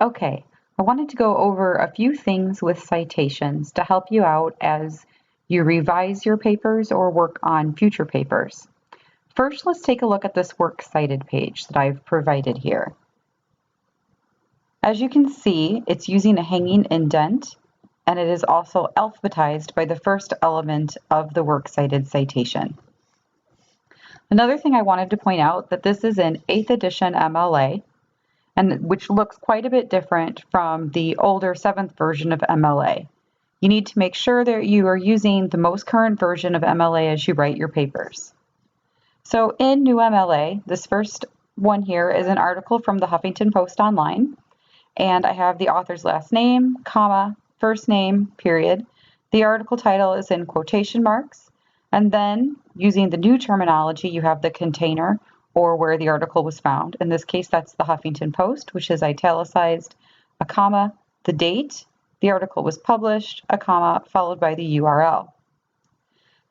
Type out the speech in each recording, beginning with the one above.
Okay, I wanted to go over a few things with citations to help you out as you revise your papers or work on future papers. First, let's take a look at this works cited page that I've provided here. As you can see, it's using a hanging indent, and it is also alphabetized by the first element of the works cited citation. Another thing I wanted to point out that this is an 8th edition MLA, and which looks quite a bit different from the older 7th version of MLA. You need to make sure that you are using the most current version of MLA as you write your papers. So in new MLA, this first one here is an article from the Huffington Post Online, and I have the author's last name, comma, first name, period. The article title is in quotation marks, and then using the new terminology, you have the container or where the article was found. In this case, that's the Huffington Post, which is italicized, a comma, the date, the article was published, a comma, followed by the URL.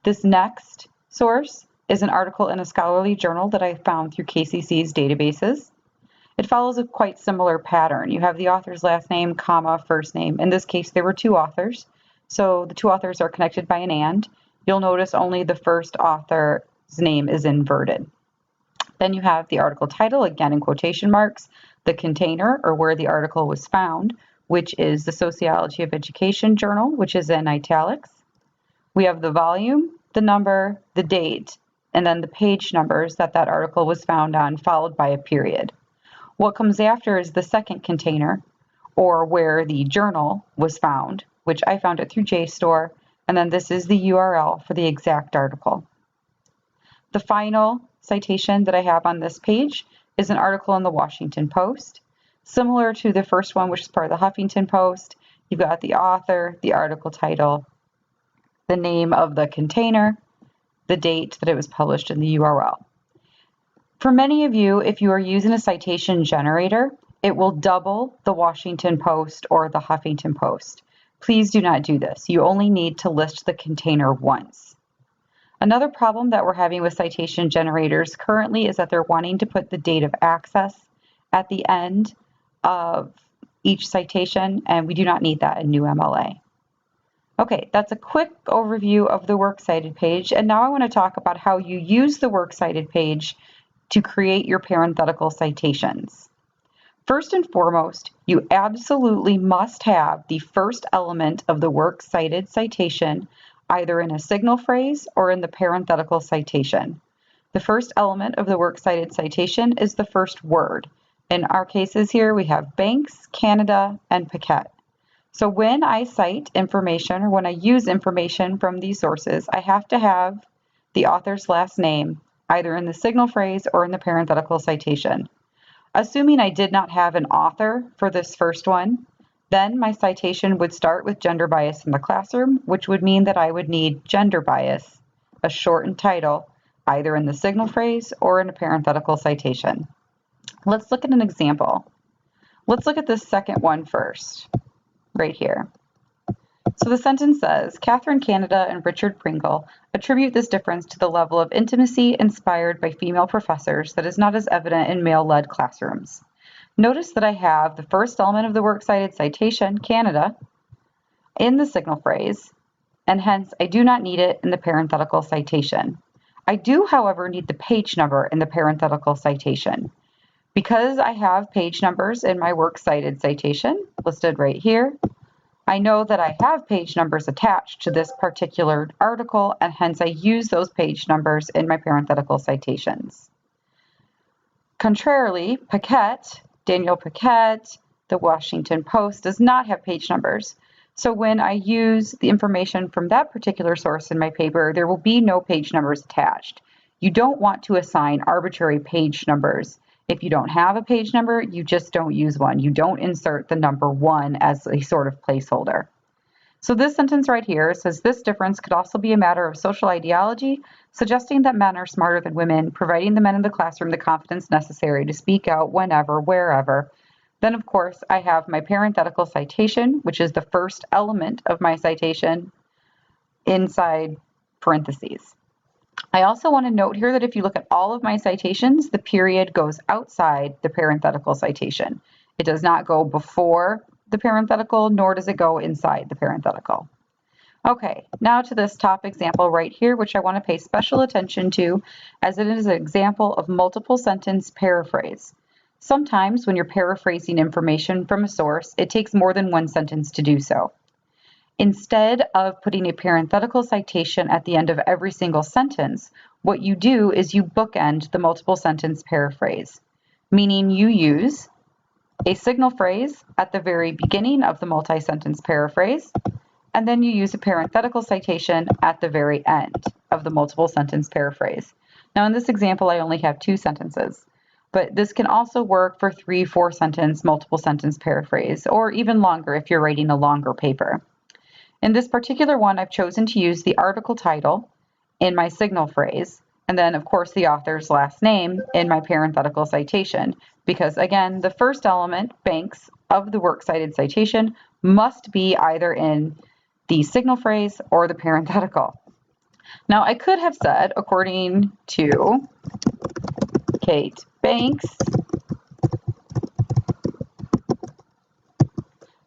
This next source is an article in a scholarly journal that I found through KCC's databases. It follows a quite similar pattern. You have the author's last name, comma, first name. In this case, there were two authors, so the two authors are connected by an and. You'll notice only the first author's name is inverted. Then you have the article title, again in quotation marks, the container, or where the article was found, which is the Sociology of Education journal, which is in italics. We have the volume, the number, the date, and then the page numbers that that article was found on, followed by a period. What comes after is the second container, or where the journal was found, which I found it through JSTOR, and then this is the URL for the exact article. The final citation that I have on this page is an article in the Washington Post. Similar to the first one, which is part of the Huffington Post, you've got the author, the article title, the name of the container, the date that it was published, in the URL. For many of you, if you are using a citation generator, it will double the Washington Post or the Huffington Post. Please do not do this. You only need to list the container once. Another problem that we're having with citation generators currently is that they're wanting to put the date of access at the end of each citation, and we do not need that in new MLA. Okay, that's a quick overview of the works cited page, and now I want to talk about how you use the works cited page to create your parenthetical citations. First and foremost, you absolutely must have the first element of the works cited citation either in a signal phrase or in the parenthetical citation. The first element of the works cited citation is the first word. In our cases here, we have Banks, Canada, and Paquette. So when I cite information or when I use information from these sources, I have to have the author's last name either in the signal phrase or in the parenthetical citation. Assuming I did not have an author for this first one, then my citation would start with gender bias in the classroom, which would mean that I would need gender bias, a shortened title, either in the signal phrase or in a parenthetical citation. Let's look at an example. Let's look at this second one first, right here. So the sentence says, Catherine Canada and Richard Pringle attribute this difference to the level of intimacy inspired by female professors that is not as evident in male-led classrooms. Notice that I have the first element of the works cited citation, Canada, in the signal phrase, and hence I do not need it in the parenthetical citation. I do, however, need the page number in the parenthetical citation. Because I have page numbers in my works cited citation, listed right here, I know that I have page numbers attached to this particular article, and hence I use those page numbers in my parenthetical citations. Contrarily, Paquette, Daniel Paquette, the Washington Post does not have page numbers. So when I use the information from that particular source in my paper, there will be no page numbers attached. You don't want to assign arbitrary page numbers. If you don't have a page number, you just don't use one. You don't insert the number 1 as a sort of placeholder. So this sentence right here says this difference could also be a matter of social ideology, suggesting that men are smarter than women, providing the men in the classroom the confidence necessary to speak out whenever, wherever. Then, of course, I have my parenthetical citation, which is the first element of my citation, inside parentheses. I also want to note here that if you look at all of my citations, the period goes outside the parenthetical citation. It does not go before the parenthetical, nor does it go inside the parenthetical. Okay, now to this top example right here, which I want to pay special attention to, as it is an example of multiple sentence paraphrase. Sometimes when you're paraphrasing information from a source, it takes more than one sentence to do so. Instead of putting a parenthetical citation at the end of every single sentence, what you do is you bookend the multiple sentence paraphrase, meaning you use a signal phrase at the very beginning of the multi-sentence paraphrase, and then you use a parenthetical citation at the very end of the multiple sentence paraphrase. Now in this example, I only have 2 sentences, but this can also work for 3, 4 sentence, multiple sentence paraphrase, or even longer if you're writing a longer paper. In this particular one, I've chosen to use the article title in my signal phrase, and then of course the author's last name in my parenthetical citation, because again, the first element, banks, of the works cited citation must be either in the signal phrase or the parenthetical. Now I could have said, according to Kate Banks,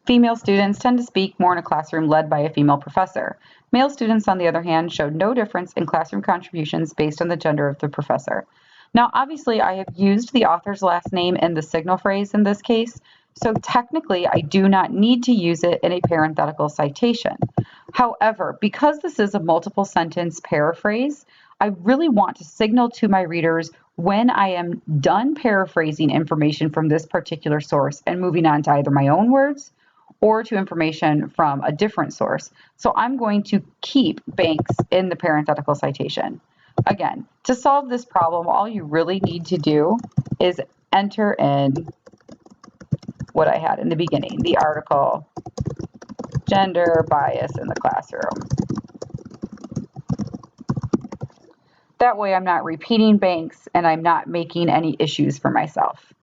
female students tend to speak more in a classroom led by a female professor. Male students, on the other hand, showed no difference in classroom contributions based on the gender of the professor. Now, obviously, I have used the author's last name in the signal phrase in this case, so technically I do not need to use it in a parenthetical citation. However, because this is a multiple sentence paraphrase, I really want to signal to my readers when I am done paraphrasing information from this particular source and moving on to either my own words or to information from a different source. So I'm going to keep banks in the parenthetical citation. Again, to solve this problem, all you really need to do is enter in what I had in the beginning, the article, gender bias in the classroom. That way I'm not repeating banks and I'm not making any issues for myself.